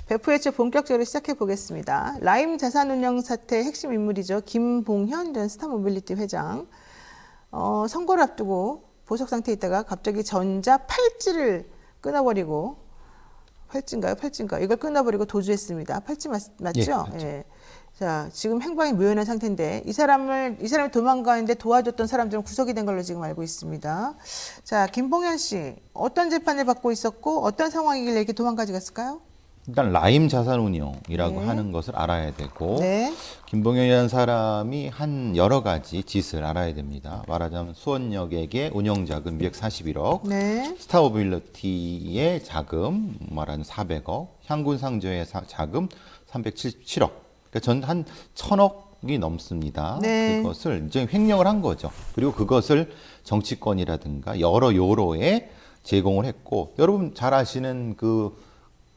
배프회체 본격적으로 시작해 보겠습니다. 라임 자산운용 사태의 핵심 인물이죠. 김봉현 전 스타모빌리티 회장. 선거를 앞두고 보석 상태에 있다가 갑자기 전자 팔찌를 끊어버리고 팔찌인가요? 이걸 끊어버리고 도주했습니다. 팔찌 맞죠? 예, 맞죠. 예. 자, 지금 행방이 묘연한 상태인데 이 사람이 도망가는데 도와줬던 사람들은 구속이 된 걸로 지금 알고 있습니다. 자, 김봉현 씨 어떤 재판을 받고 있었고 어떤 상황이길래 이렇게 도망가지 갔을까요? 일단 라임 자산운용이라고 네. 하는 것을 알아야 되고 네. 김봉현이라는 사람이 한 여러 가지 짓을 알아야 됩니다. 말하자면 수원역에게 운용자금 241억, 네. 스타모빌리티의 자금 말하는 400억, 향군상조의 자금 377억. 그러니까 전 한 1,000억이 넘습니다. 네. 그것을 이제 횡령을 한 거죠. 그리고 그것을 정치권이라든가 여러 요로에 제공을 했고, 여러분 잘 아시는 그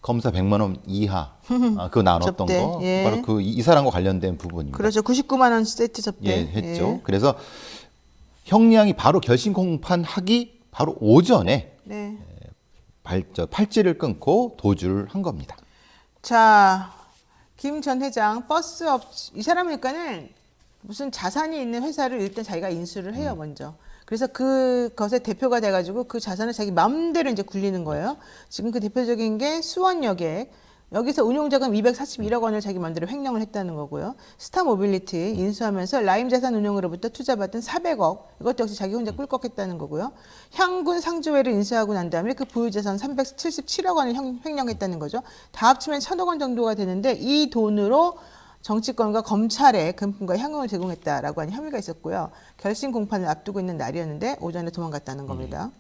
검사 100만 원 이하 그거 나눴던 접대, 거 예. 바로 그 이 사람과 관련된 부분입니다. 그렇죠. 99만 원 세트 접대. 예, 했죠. 예. 그래서 형량이 바로 결심 공판하기 바로 오전에 네. 팔찌를 끊고 도주를 한 겁니다. 자, 김 전 회장 이 사람이니까는 무슨 자산이 있는 회사를 일단 자기가 인수를 해요, 먼저. 그래서 그것의 대표가 돼가지고 그 자산을 자기 마음대로 이제 굴리는 거예요. 지금 그 대표적인 게 수원역에 여기서 운용자금 241억 원을 자기 마음대로 횡령을 했다는 거고요. 스타모빌리티 인수하면서 라임 자산 운용으로부터 투자받은 400억 이것도 역시 자기 혼자 꿀꺽했다는 거고요. 향군 상조회를 인수하고 난 다음에 그 보유자산 377억 원을 횡령했다는 거죠. 다 합치면 1,000억 원 정도가 되는데 이 돈으로 정치권과 검찰에 금품과 향응을 제공했다라고 하는 혐의가 있었고요. 결심 공판을 앞두고 있는 날이었는데 오전에 도망갔다는 겁니다.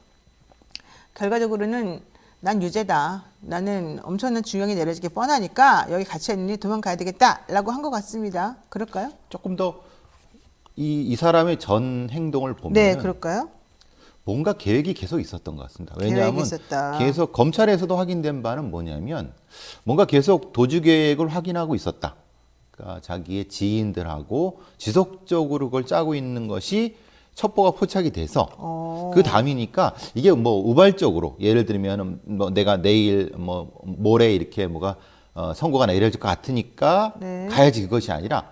결과적으로는 난 유죄다. 나는 엄청난 중형이 내려지게 뻔하니까 여기 갇혀 있느니 도망가야 되겠다라고 한 것 같습니다. 그럴까요? 조금 더 이 사람의 전 행동을 보면 네, 그럴까요? 뭔가 계획이 계속 있었던 것 같습니다. 계획이 왜냐하면 있었다. 계속 검찰에서도 확인된 바는 뭐냐면 뭔가 계속 도주 계획을 확인하고 있었다. 그러니까 자기의 지인들하고 지속적으로 그걸 짜고 있는 것이 첩보가 포착이 돼서 그 다음이니까 이게 뭐 우발적으로 예를 들면 뭐 내가 내일 뭐 모레 이렇게 뭐가 선고가 내려질 것 같으니까 네. 가야지 그것이 아니라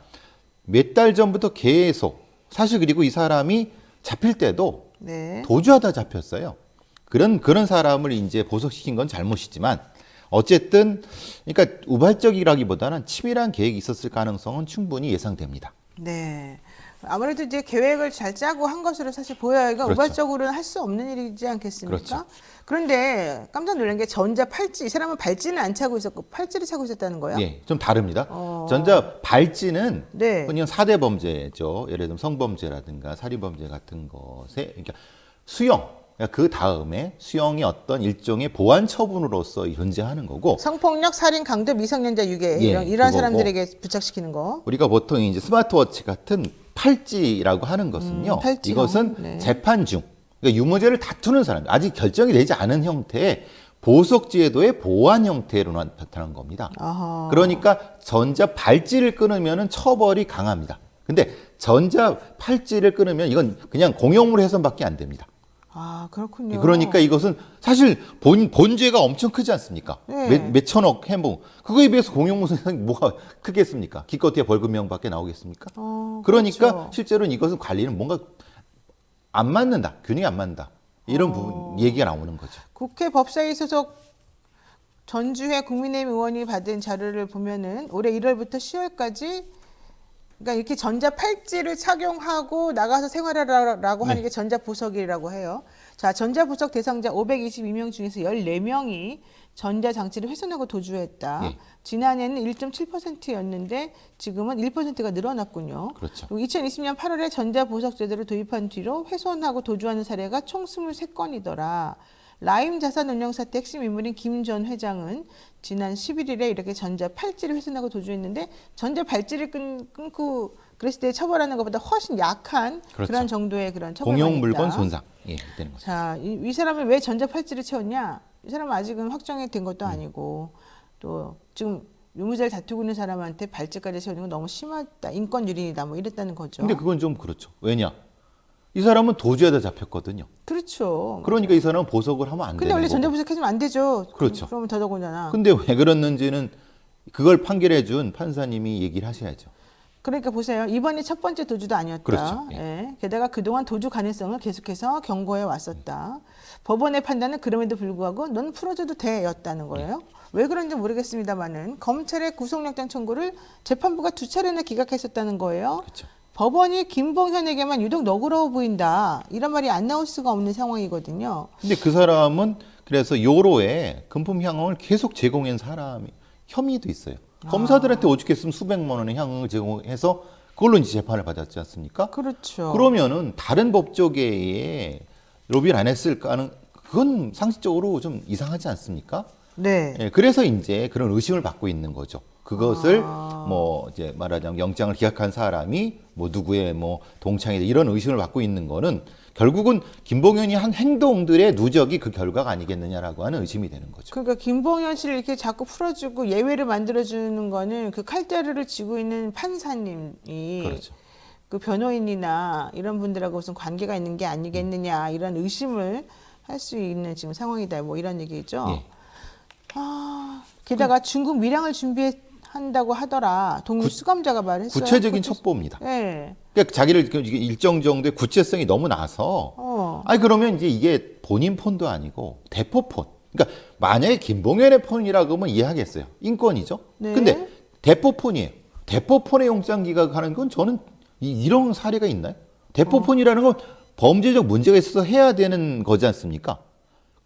몇 달 전부터 계속 사실 그리고 이 사람이 잡힐 때도 네. 도주하다 잡혔어요. 그런 사람을 이제 보석시킨 건 잘못이지만 어쨌든 그러니까 우발적이라기보다는 치밀한 계획이 있었을 가능성은 충분히 예상됩니다. 네. 아무래도 이제 계획을 잘 짜고 한 것으로 사실 보여야 이거 그렇죠. 우발적으로는 할 수 없는 일이지 않겠습니까? 그렇죠. 그런데 깜짝 놀란 게 전자 팔찌, 이 사람은 발찌는 안 차고 있었고 팔찌를 차고 있었다는 거예요? 예, 좀 다릅니다. 전자 발찌는 네. 그냥 4대 범죄죠. 예를 들면 성범죄라든가 살인범죄 같은 것에 그러니까 수용, 그러니까 그 다음에 수용이 어떤 일종의 보완 처분으로서 존재하는 거고 성폭력, 살인, 강도, 미성년자 유괴 예, 이런 그거고. 사람들에게 부착시키는 거. 우리가 보통 이제 스마트워치 같은 팔찌라고 하는 것은요. 팔찌형. 이것은 네. 재판 중 그러니까 유무죄를 다투는 사람, 아직 결정이 되지 않은 형태의 보석제도의 보완 형태로 나타난 겁니다. 아하. 그러니까 전자 발찌를 끊으면 처벌이 강합니다. 근데 전자 팔찌를 끊으면 이건 그냥 공용물 훼손밖에 안 됩니다. 아, 그렇군요. 그러니까 이것은 사실 본죄가 엄청 크지 않습니까? 네. 몇천억 해모. 그거에 비해서 공용물 훼손이 뭐가 크겠습니까? 기껏해야 벌금형밖에 나오겠습니까? 그러니까 그렇죠. 실제로는 이것은 관리는 뭔가 안 맞는다. 균형이 안 맞는다. 이런 부분 얘기가 나오는 거죠. 국회 법사위 소속 전주회 국민의힘 의원이 받은 자료를 보면은 올해 1월부터 10월까지 그러니까 이렇게 전자 팔찌를 착용하고 나가서 생활하라고 하는 네. 게 전자 보석이라고 해요. 자, 전자 보석 대상자 522명 중에서 14명이 전자 장치를 훼손하고 도주했다. 예. 지난해는 1.7%였는데 지금은 1%가 늘어났군요. 그렇죠. 2020년 8월에 전자 보석 제도를 도입한 뒤로 훼손하고 도주하는 사례가 총 23건이더라. 라임 자산운용 사태 핵심 인물인 김 전 회장은 지난 11일에 이렇게 전자 팔찌를 훼손하고 도주했는데 전자 발찌를 끊고 그랬을 때 처벌하는 것보다 훨씬 약한 그렇죠. 그런 정도의 그런 처벌이 공용 물건 있다. 손상. 예, 되는 거죠. 자, 이 사람은 왜 전자 팔찌를 채웠냐? 이 사람은 아직은 확정이 된 것도 아니고 또 지금 유무죄를 다투고 있는 사람한테 발찌까지 채우는 건 너무 심하다. 인권 유린이다. 뭐 이랬다는 거죠. 근데 그건 좀 그렇죠. 왜냐? 이 사람은 도주하다 잡혔거든요. 그렇죠. 그러니까 이 사람은 보석을 하면 안 근데 되는 원래 거고. 전자 보석 해주면 안 되죠. 그렇죠. 그러면 더더군다나. 근데 왜 그랬는지는 그걸 판결해 준 판사님이 얘기를 하셔야죠. 그러니까 보세요. 이번이 첫 번째 도주도 아니었다. 그렇죠. 예. 예. 게다가 그동안 도주 가능성을 계속해서 경고해 왔었다. 법원의 판단은 그럼에도 불구하고 넌 풀어줘도 돼였다는 거예요. 왜 그런지 모르겠습니다만은 검찰의 구속영장 청구를 재판부가 2차례나 기각했었다는 거예요. 그렇죠. 법원이 김봉현에게만 유독 너그러워 보인다. 이런 말이 안 나올 수가 없는 상황이거든요. 근데 그 사람은 그래서 요로에 금품 향응을 계속 제공한 사람이 혐의도 있어요. 검사들한테 오죽했으면 수백만 원의 향응을 제공해서 그걸로 이제 재판을 받았지 않습니까? 그렇죠. 그러면은 다른 법조계에 로비를 안 했을까는 그건 상식적으로 좀 이상하지 않습니까? 네. 예, 그래서 이제 그런 의심을 받고 있는 거죠. 그것을 뭐 이제 말하자면 영장을 기각한 사람이 뭐 누구의 뭐 동창이다 이런 의심을 받고 있는 거는 결국은 김봉현이 한 행동들의 누적이 그 결과가 아니겠느냐라고 하는 의심이 되는 거죠. 그러니까 김봉현 씨를 이렇게 자꾸 풀어주고 예외를 만들어주는 거는 그 칼자루를 쥐고 있는 판사님이 그렇죠. 그 변호인이나 이런 분들하고 무슨 관계가 있는 게 아니겠느냐 이런 의심을 할 수 있는 지금 상황이다 뭐 이런 얘기죠. 예. 게다가 중국 밀양을 준비한다고 하더라. 동물 수감자가 말했어요. 구체적인 첩보입니다. 예. 그러니까 자기를 일정 정도의 구체성이 너무 나서 아니 그러면 이제 이게 본인 폰도 아니고 대포 폰. 그러니까 만약에 김봉현의 폰이라고 하면 이해하겠어요. 인권이죠. 네. 근데 대포 폰이에요. 대포 폰에 영장 기각하는 건 저는 이런 사례가 있나요? 대포 폰이라는 건 범죄적 문제가 있어서 해야 되는 거지 않습니까?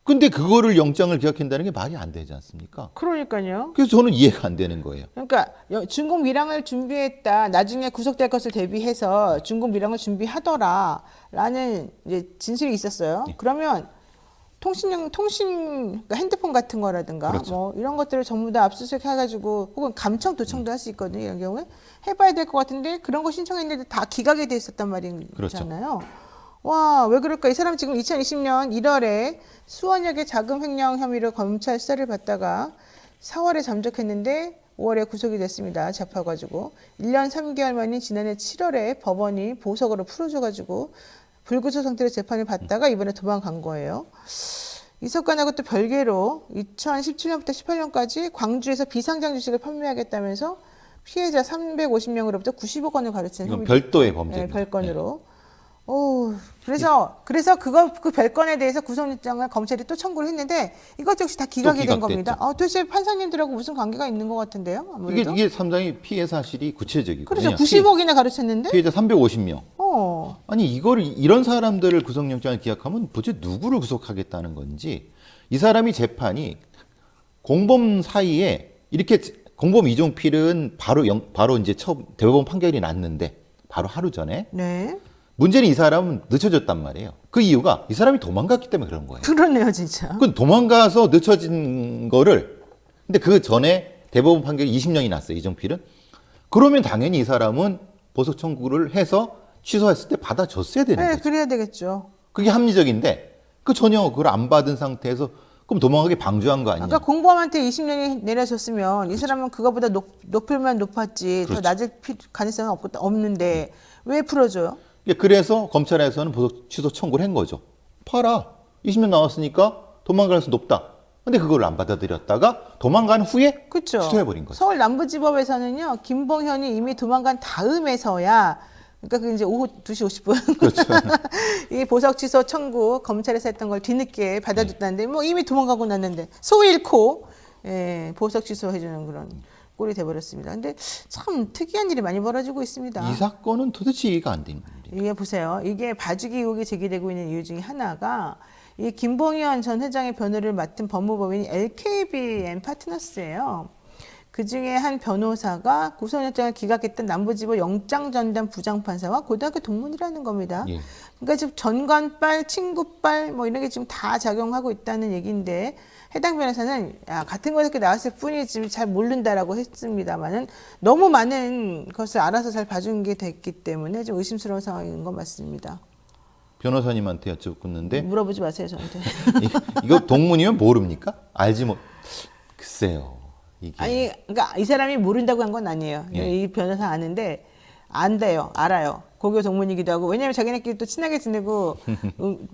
근데 그거를 영장을 기각한다는 게 말이 안 되지 않습니까? 그러니까요. 그래서 저는 이해가 안 되는 거예요. 그러니까 중국 밀양을 준비했다. 나중에 구속될 것을 대비해서 중국 밀양을 준비하더라라는 이제 진술이 있었어요. 예. 그러면 그러니까 핸드폰 같은 거라든가 그렇죠. 뭐 이런 것들을 전부 다 압수수색 해가지고 혹은 감청 도청도 할 수 있거든요. 이런 경우에 해봐야 될 것 같은데 그런 거 신청했는데 다 기각이 돼 있었단 말이잖아요. 그렇죠. 와, 왜 그럴까? 이 사람 지금 2020년 1월에 수원역의 자금 횡령 혐의로 검찰 수사를 받다가 4월에 잠적했는데 5월에 구속이 됐습니다. 잡혀가지고 1년 3개월 만인 지난해 7월에 법원이 보석으로 풀어줘가지고 불구속 상태로 재판을 받다가 이번에 도망간 거예요. 이 사건하고 또 별개로 2017년부터 18년까지 광주에서 비상장 주식을 판매하겠다면서 피해자 350명으로부터 90억 원을 가르치는 이건 혐의. 별도의 범죄입니다. 네, 별건으로. 그래서 그 별건에 대해서 구속영장을 검찰이 또 청구를 했는데 이것 역시 다 기각이 된 기각됐죠. 겁니다. 도대체 판사님들하고 무슨 관계가 있는 것 같은데요? 아무래도. 이게 상당히 피해 사실이 구체적이거든요. 그렇죠. 90억이나 가르쳤는데? 피해자 350명. 어. 아니 이런 사람들을 구속영장을 기각하면 도대체 누구를 구속하겠다는 건지 이 사람이 재판이 공범 사이에 이렇게 공범 이종필은 바로 이제 처음 대법원 판결이 났는데 바로 하루 전에 네. 문제는 이 사람은 늦춰졌단 말이에요. 그 이유가 이 사람이 도망갔기 때문에 그런 거예요. 그러네요, 진짜. 그 도망가서 늦춰진 거를 근데 그 전에 대법원 판결이 20년이 났어요. 이종필은. 그러면 당연히 이 사람은 보석 청구를 해서 취소했을 때 받아줬어야 되는 네, 거죠. 그래야 되겠죠. 그게 합리적인데 그 전혀 그걸 안 받은 상태에서 그럼 도망가게 방조한 거 아니냐. 아까 공범한테 20년이 내려졌으면 이 사람은 그거보다 높을만 높았지 더 그렇죠. 낮을 가능성은 없는데 왜 풀어줘요? 그래서 검찰에서는 보석 취소 청구를 한 거죠. 팔아. 20년 나왔으니까 도망갈 가능성이 높다. 근데 그걸 안 받아들였다가 도망간 후에 그렇죠. 취소해버린 거죠. 서울 남부지법에서는요, 김봉현이 이미 도망간 다음에서야, 그러니까 그 이제 오후 2시 50분. 그렇죠. 이 보석 취소 청구 검찰에서 했던 걸 뒤늦게 받아줬다는데, 뭐 이미 도망가고 났는데, 소 잃고, 보석 취소해주는 그런 꼴이 돼버렸습니다. 근데 참 특이한 일이 많이 벌어지고 있습니다. 이 사건은 도대체 이해가 안 됩니다. 이게 보세요. 이게 봐주기 의혹이 제기되고 있는 이유 중에 하나가 이 김봉현 전 회장의 변호를 맡은 법무법인이 LKBN 파트너스예요. 그 중에 한 변호사가 구속영장을 기각했던 남부지법 영장전담 부장판사와 고등학교 동문이라는 겁니다. 예. 그러니까 지금 전관빨, 친구빨 뭐 이런 게 지금 다 작용하고 있다는 얘기인데 해당 변호사는 같은 곳에 나왔을 뿐이지 잘 모른다라고 했습니다만은 너무 많은 것을 알아서 잘 봐준 게 됐기 때문에 좀 의심스러운 상황인 건 맞습니다. 변호사님한테 여쭙는데 물어보지 마세요 저한테. 이거 동문이면 모릅니까? 알지 뭐 글쎄요. 이게 아니 그러니까 이 사람이 모른다고 한 건 아니에요. 예. 이 변호사 아는데 안돼요, 알아요. 고교 동문이기도 하고 왜냐면 자기네끼리 또 친하게 지내고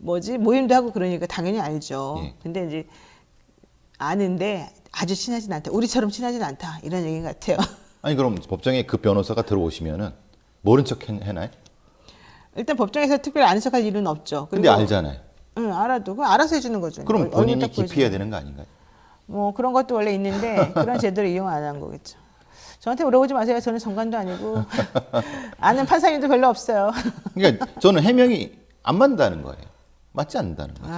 모임도 하고 그러니까 당연히 알죠. 예. 근데 이제 아는데 아주 친하진 않다. 우리처럼 친하진 않다. 이런 얘기 같아요. 아니 그럼 법정에 그 변호사가 들어오시면은 모른 척 해나요? 일단 법정에서 특별히 아는 척할 일은 없죠. 근데 그리고 알잖아요. 응, 알아도 그거 알아서 해주는 거죠. 그럼 얼굴 본인이 딱 기피해야 보여주면. 되는 거 아닌가요? 뭐 그런 것도 원래 있는데 그런 제도를 이용 안 한 거겠죠. 저한테 물어보지 마세요. 저는 정관도 아니고 아는 판사님도 별로 없어요. 그러니까 저는 해명이 안 맞는다는 거예요. 맞지 않는다는 거죠.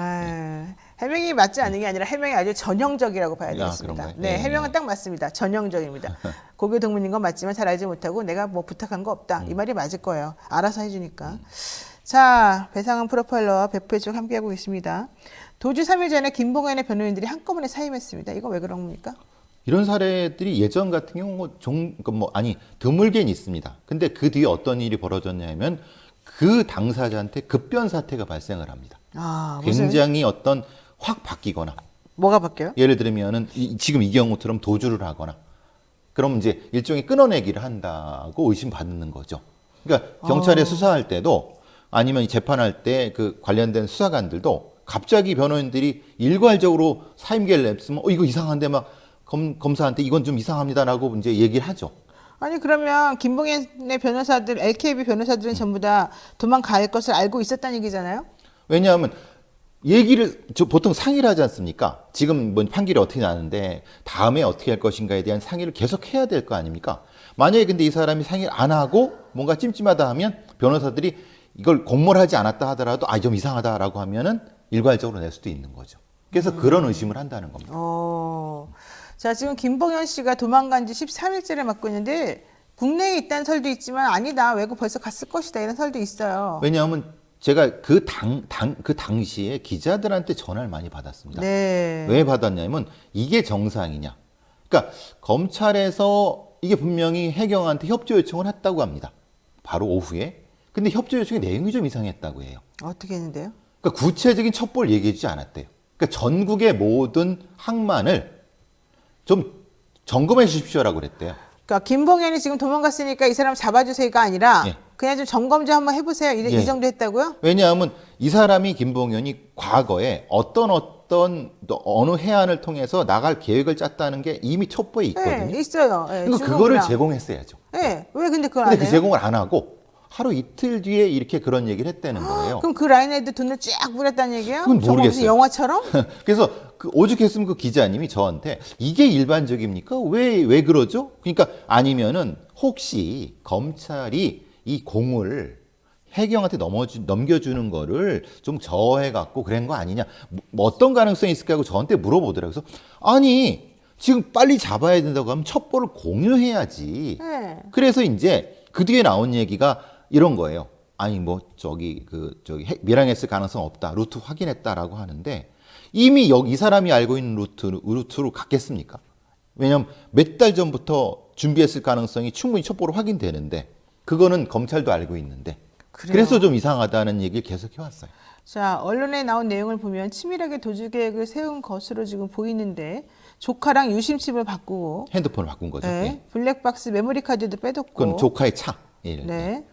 해명이 맞지 않는 게 아니라 해명이 아주 전형적이라고 봐야 되겠습니다. 그런가요? 네, 네. 해명은 딱 맞습니다. 전형적입니다. 고교 동문인 건 맞지만 잘 알지 못하고 내가 뭐 부탁한 거 없다. 이 말이 맞을 거예요. 알아서 해주니까. 자, 배상훈 프로파일러와 배프의 쪽 함께하고 계십니다. 도주 3일 전에 김봉현의 변호인들이 한꺼번에 사임했습니다. 이거 왜 그런 겁니까? 이런 사례들이 예전 같은 경우 드물게는 있습니다. 근데 그 뒤에 어떤 일이 벌어졌냐면 그 당사자한테 급변 사태가 발생을 합니다. 무슨 굉장히 어떤 확 바뀌거나 뭐가 바뀌어요? 예를 들면은 지금 이 경우처럼 도주를 하거나 그럼 이제 일종의 끊어내기를 한다고 의심받는 거죠. 그러니까 경찰에 수사할 때도 아니면 재판할 때 그 관련된 수사관들도 갑자기 변호인들이 일괄적으로 사임계를 냈으면 이거 이상한데 막 검사한테 이건 좀 이상합니다라고 이제 얘기를 하죠. 아니 그러면 김봉현의 변호사들, LKB 변호사들은 전부 다 도망갈 것을 알고 있었다는 얘기잖아요? 왜냐하면 보통 상의를 하지 않습니까? 지금 뭐 판결이 어떻게 나는데 다음에 어떻게 할 것인가에 대한 상의를 계속 해야 될 거 아닙니까? 만약에 근데 이 사람이 상의를 안 하고 뭔가 찜찜하다 하면 변호사들이 이걸 공모하지 않았다 하더라도 좀 이상하다라고 하면은 일괄적으로 낼 수도 있는 거죠. 그래서 그런 의심을 한다는 겁니다. 자, 지금 김봉현 씨가 도망간 지 13일째를 맞고 있는데 국내에 있다는 설도 있지만 아니다. 외국 벌써 갔을 것이다. 이런 설도 있어요. 왜냐하면 제가 그 당시에 기자들한테 전화를 많이 받았습니다. 네. 왜 받았냐면 이게 정상이냐. 그러니까 검찰에서 이게 분명히 해경한테 협조 요청을 했다고 합니다. 바로 오후에. 근데 협조 요청의 내용이 좀 이상했다고 해요. 어떻게 했는데요? 그러니까 구체적인 첩보를 얘기해 주지 않았대요. 그러니까 전국의 모든 항만을 좀 점검해 주십시오라고 그랬대요. 그러니까 김봉현이 지금 도망갔으니까 이 사람 잡아주세요가 아니라 예. 그냥 좀 점검 좀 한번 해보세요. 이 정도 했다고요? 왜냐하면 이 사람이 김봉현이 과거에 어느 해안을 통해서 나갈 계획을 짰다는 게 이미 첩보에 있거든요. 네, 있어요. 네, 그러니까 그거를 제공했어야죠. 네, 왜 근데 그걸 안 근데 해요? 그 제공을 안 하고 하루 이틀 뒤에 이렇게 그런 얘기를 했다는 거예요. 그럼 그 라인에도 돈을 쫙 뿌렸다는 얘기예요? 그건 저거 무슨 모르겠어요. 영화처럼? 그래서 오죽했으면 그 기자님이 저한테 이게 일반적입니까? 왜 그러죠? 그러니까 아니면은 혹시 검찰이 이 공을 해경한테 넘겨주는 거를 좀 저해갖고 그런 거 아니냐? 뭐 어떤 가능성이 있을까 하고 저한테 물어보더라고요. 그래서 아니 지금 빨리 잡아야 된다고 하면 첩보를 공유해야지. 네. 그래서 이제 그 뒤에 나온 얘기가 이런 거예요. 아니 밀항했을 가능성 없다. 루트 확인했다라고 하는데 이미 이 사람이 알고 있는 루트로 갔겠습니까? 왜냐하면 몇 달 전부터 준비했을 가능성이 충분히 첩보로 확인되는데 그거는 검찰도 알고 있는데 그래요. 그래서 좀 이상하다는 얘기를 계속 해왔어요. 자, 언론에 나온 내용을 보면 치밀하게 도주 계획을 세운 것으로 지금 보이는데 조카랑 유심칩을 바꾸고 핸드폰을 바꾼 거죠. 네, 예. 블랙박스 메모리 카드도 빼뒀고 그건 조카의 차. 예. 네.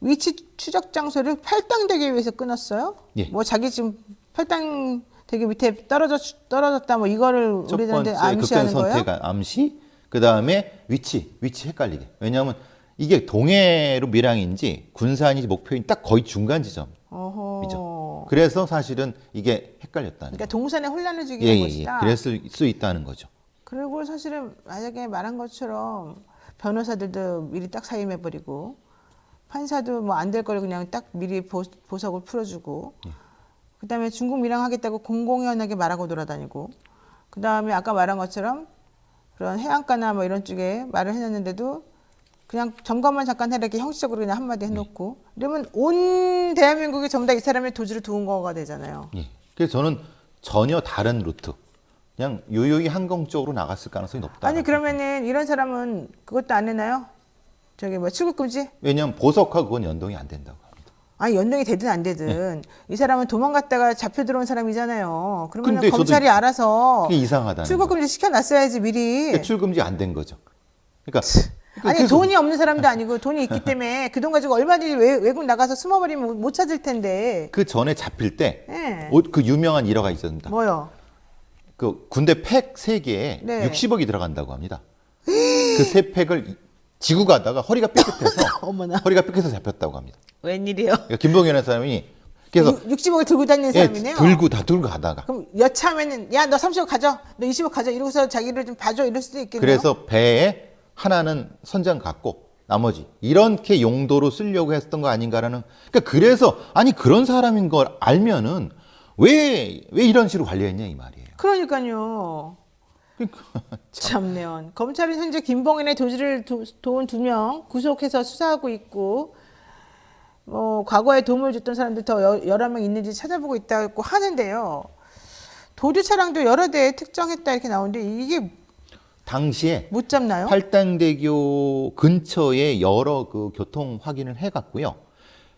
위치 추적 장소를 팔당되기 위해서 끊었어요. 예. 뭐 자기 지금 팔당되기 밑에 떨어졌다 뭐 이거를 첫 우리들한테 번째 암시하는 극단 거예요? 선택 암시. 그 다음에 위치 헷갈리게. 왜냐하면 이게 동해로 밀항인지 군산인지 목표인 딱 거의 중간 지점이죠. 어허. 그래서 사실은 이게 헷갈렸다는 그러니까 거죠. 동산에 혼란을 주기 것이다. 그랬을 수 있다는 거죠. 그리고 사실은 만약에 말한 것처럼 변호사들도 미리 딱 사임해버리고 판사도 뭐 안 될 걸 그냥 딱 미리 보석을 풀어주고 그다음에 중국 밀항하겠다고 공공연하게 말하고 돌아다니고 그다음에 아까 말한 것처럼 그런 해안가나 뭐 이런 쪽에 말을 해놨는데도 그냥 점검만 잠깐 해라 이렇게 형식적으로 그냥 한마디 해놓고 이러면 온 대한민국이 전부 다 이 사람의 도주를 도운 거가 되잖아요. 예. 그래서 저는 전혀 다른 루트, 그냥 요요히 한강 쪽으로 나갔을 가능성이 높다. 아니 그러면은 이런 사람은 그것도 안 해나요? 저기 뭐 출국 금지? 왜냐하면 보석하고 그건 연동이 안 된다고 합니다. 아니 연동이 되든 안 되든 이 사람은 도망갔다가 잡혀 들어온 사람이잖아요. 그러면 근데 저도 검찰이 알아서 그게 이상하다는 출국 금지 시켜놨어야지 미리. 그러니까 출금지 안 된 거죠. 그러니까 아니 그래서 돈이 없는 사람도 아니고 돈이 있기 때문에 그 돈 가지고 얼마든지 외국 나가서 숨어버리면 못 찾을 텐데. 그 전에 잡힐 때 예. 그 유명한 일화가 있었습니다. 뭐요? 그 군대 팩 3개에 네. 60억이 들어간다고 합니다. 그 3팩을 지고 가다가 허리가 삐끗해서 어머나. 허리가 삐끗해서 잡혔다고 합니다. 웬일이요? 그러니까 김봉현이라는 사람이 그래서 60억을 들고 다니는 예, 사람이네요. 들고 가다가 그럼 여차하면은 야 너 30억 가져, 너 20억 가져 이러고서 자기를 좀 봐줘 이럴 수도 있겠네요. 그래서 배에 하나는 선장 갖고 나머지 이렇게 용도로 쓰려고 했던 거 아닌가라는 그러니까 그래서 아니 그런 사람인 걸 알면은 왜 이런 식으로 관리했냐 이 말이에요. 그러니까요. 참네요. 검찰은 현재 김봉현의 도주를 도운 2명 구속해서 수사하고 있고, 과거에 도움을 줬던 사람들 더 여러 명 있는지 찾아보고 있다고 하는데요. 도주 차량도 여러 대 특정했다 이렇게 나오는데 이게 당시에 못 잡나요? 팔당대교 근처에 여러 그 교통 확인을 해갔고요.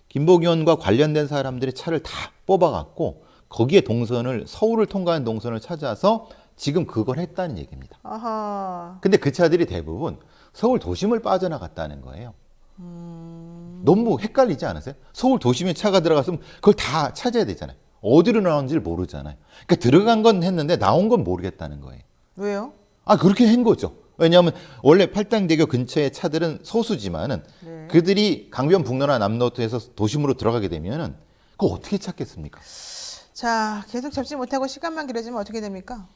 김봉현과 관련된 사람들의 차를 다 뽑아갖고 거기에 동선을 서울을 통과하는 동선을 찾아서 지금 그걸 했다는 얘기입니다. 아하. 근데 그 차들이 대부분 서울 도심을 빠져나갔다는 거예요. 너무 헷갈리지 않으세요? 서울 도심에 차가 들어갔으면 그걸 다 찾아야 되잖아요. 어디로 나온지를 모르잖아요. 그러니까 들어간 건 했는데 나온 건 모르겠다는 거예요. 왜요? 아, 그렇게 한 거죠. 왜냐하면 원래 팔당대교 근처의 차들은 소수지만은 네. 그들이 강변북로나 남로트에서 도심으로 들어가게 되면은 그거 어떻게 찾겠습니까? 자, 계속 잡지 못하고 시간만 길어지면 어떻게 됩니까?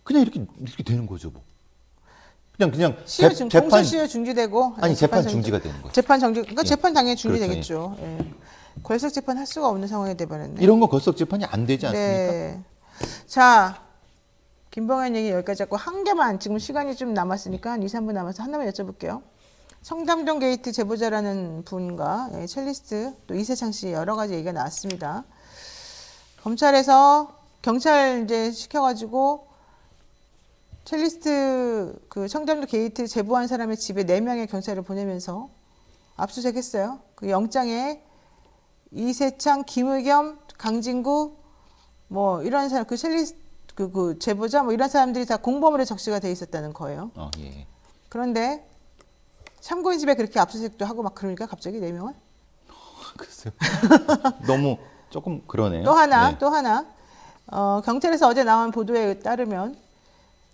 그냥 이렇게 되는 거죠, 뭐. 그냥 시효 재판 공소 시효 중지되고 아니 재판 정지. 중지가 되는 거죠. 재판 정지. 그러니까 예. 재판 당연히 그렇죠, 중지되겠죠. 예. 걸석 재판 할 수가 없는 상황이 돼버렸네. 이런 거 걸석 재판이 안 되지 않습니까? 네. 자, 김봉현 얘기 여기까지 하고 한 개만 지금 시간이 좀 남았으니까 한 2, 3분 남아서 하나만 여쭤볼게요. 청담동 게이트 제보자라는 분과 첼리스트 또 이세창 씨 여러 가지 얘기가 나왔습니다. 검찰에서 경찰 이제 시켜가지고 첼리스트 그 청담동 게이트 제보한 사람의 집에 4명의 경찰을 보내면서 압수수색했어요. 그 영장에 이세창, 김의겸, 강진구 뭐 이런 사람 그 첼리스트 그 제보자 뭐 이런 사람들이 다 공범으로 적시가 돼 있었다는 거예요. 예. 그런데 참고인 집에 그렇게 압수수색도 하고 막 그러니까 갑자기 4명을 글쎄요. 너무 조금 그러네요. 또 하나 네. 또 하나 경찰에서 어제 나온 보도에 따르면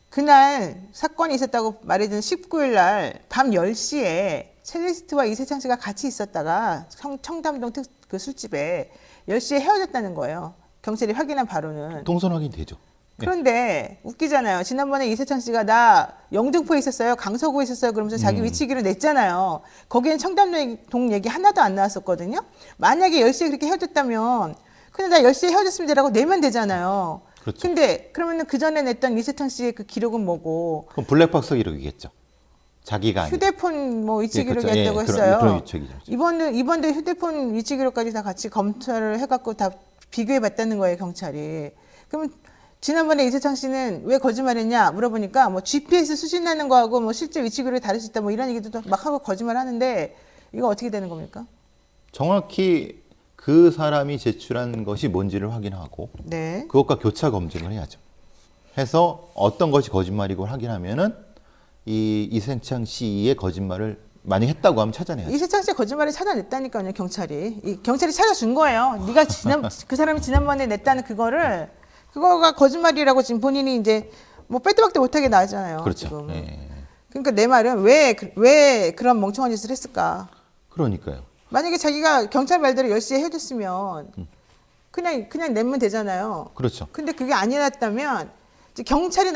그날 사건이 있었다고 말해준 19일 날 밤 10시에 첼리스트와 이세창 씨가 같이 있었다가 청담동 그 술집에 10시에 헤어졌다는 거예요. 경찰이 확인한 바로는. 동선 확인 되죠. 네. 그런데 웃기잖아요. 지난번에 이세창 씨가 나 영등포에 있었어요. 강서구에 있었어요. 그러면서 자기 위치기를 냈잖아요. 거기엔 청담동 얘기 하나도 안 나왔었거든요. 만약에 10시에 그렇게 헤어졌다면 그냥 나 10시에 헤어졌으면 되라고 내면 되잖아요. 그렇죠. 근데 그러면은 그 전에 냈던 이세창 씨의 그 기록은 뭐고 그럼 블랙박스 기록이겠죠. 자기가 아니고. 휴대폰 뭐 위치 예, 그렇죠. 기록이었다고 예, 했어요. 그런 위치 기록이죠. 이번도 휴대폰 위치 기록까지 다 같이 검찰을 해갖고 다 비교해 봤다는 거예요, 경찰이. 그러면 지난번에 이세창 씨는 왜 거짓말했냐 물어보니까 뭐 GPS 수신하는 거하고 뭐 실제 위치 기록이 다를 수 있다 뭐 이런 얘기도 막 하고 거짓말하는데 이거 어떻게 되는 겁니까? 정확히 그 사람이 제출한 것이 뭔지를 확인하고 네. 그것과 교차 검증을 해야죠. 해서 어떤 것이 거짓말이고 확인하면은 이 이세창 씨의 거짓말을 만약 했다고 하면 찾아내야죠. 이세창 씨의 거짓말을 찾아냈다니까요, 경찰이. 경찰이 찾아준 거예요. 네가 그 사람이 지난번에 냈다는 그거가 거짓말이라고 지금 본인이 이제 뭐 빼도 박도 못하게 나왔잖아요. 그렇죠. 지금. 예. 그러니까 내 말은 왜 그런 멍청한 짓을 했을까? 그러니까요. 만약에 자기가 경찰 말대로 10시에 헤어졌으면 그냥 내면 되잖아요. 그렇죠. 근데 그게 아니었다면 이제 경찰이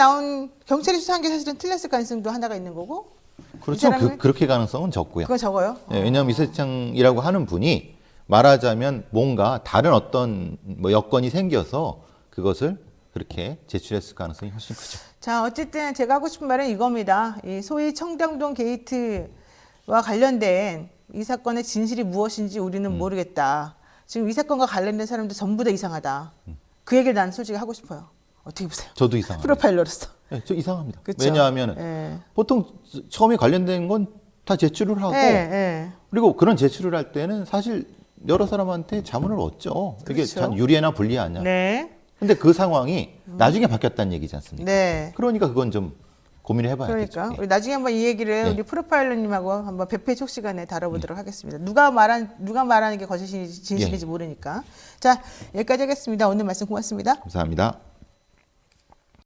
수사한 게 사실은 틀렸을 가능성도 하나가 있는 거고. 그렇죠. 이 사람은 그렇게 가능성은 적고요. 그건 적어요. 예, 왜냐하면 이세창이라고 하는 분이 말하자면 뭔가 다른 어떤 뭐 여건이 생겨서 그것을 그렇게 제출했을 가능성이 훨씬 크죠. 자, 어쨌든 제가 하고 싶은 말은 이겁니다. 이 소위 청담동 게이트와 관련된 이 사건의 진실이 무엇인지 우리는 모르겠다. 지금 이 사건과 관련된 사람들 전부 다 이상하다. 그 얘기를 난 솔직히 하고 싶어요. 어떻게 보세요? 저도 이상합니다. 프로파일러로서. 네, 저 이상합니다. 그쵸? 왜냐하면 예. 보통 처음에 관련된 건 다 제출을 하고 예. 그리고 그런 제출을 할 때는 사실 여러 사람한테 자문을 얻죠. 이게 그렇죠. 참 유리하나 불리하냐. 네. 근데 그 상황이 나중에 바뀌었다는 얘기지 않습니까? 네. 그러니까 그건 좀 고민을 해봐야겠죠. 그러니까 우리 나중에 한번 이 얘기를 네. 우리 프로파일러님하고 한번 배페 촉 시간에 다뤄보도록 하겠습니다. 누가 말하는 게 거짓인지 진실인지 모르니까. 자, 여기까지 하겠습니다. 오늘 말씀 고맙습니다. 감사합니다.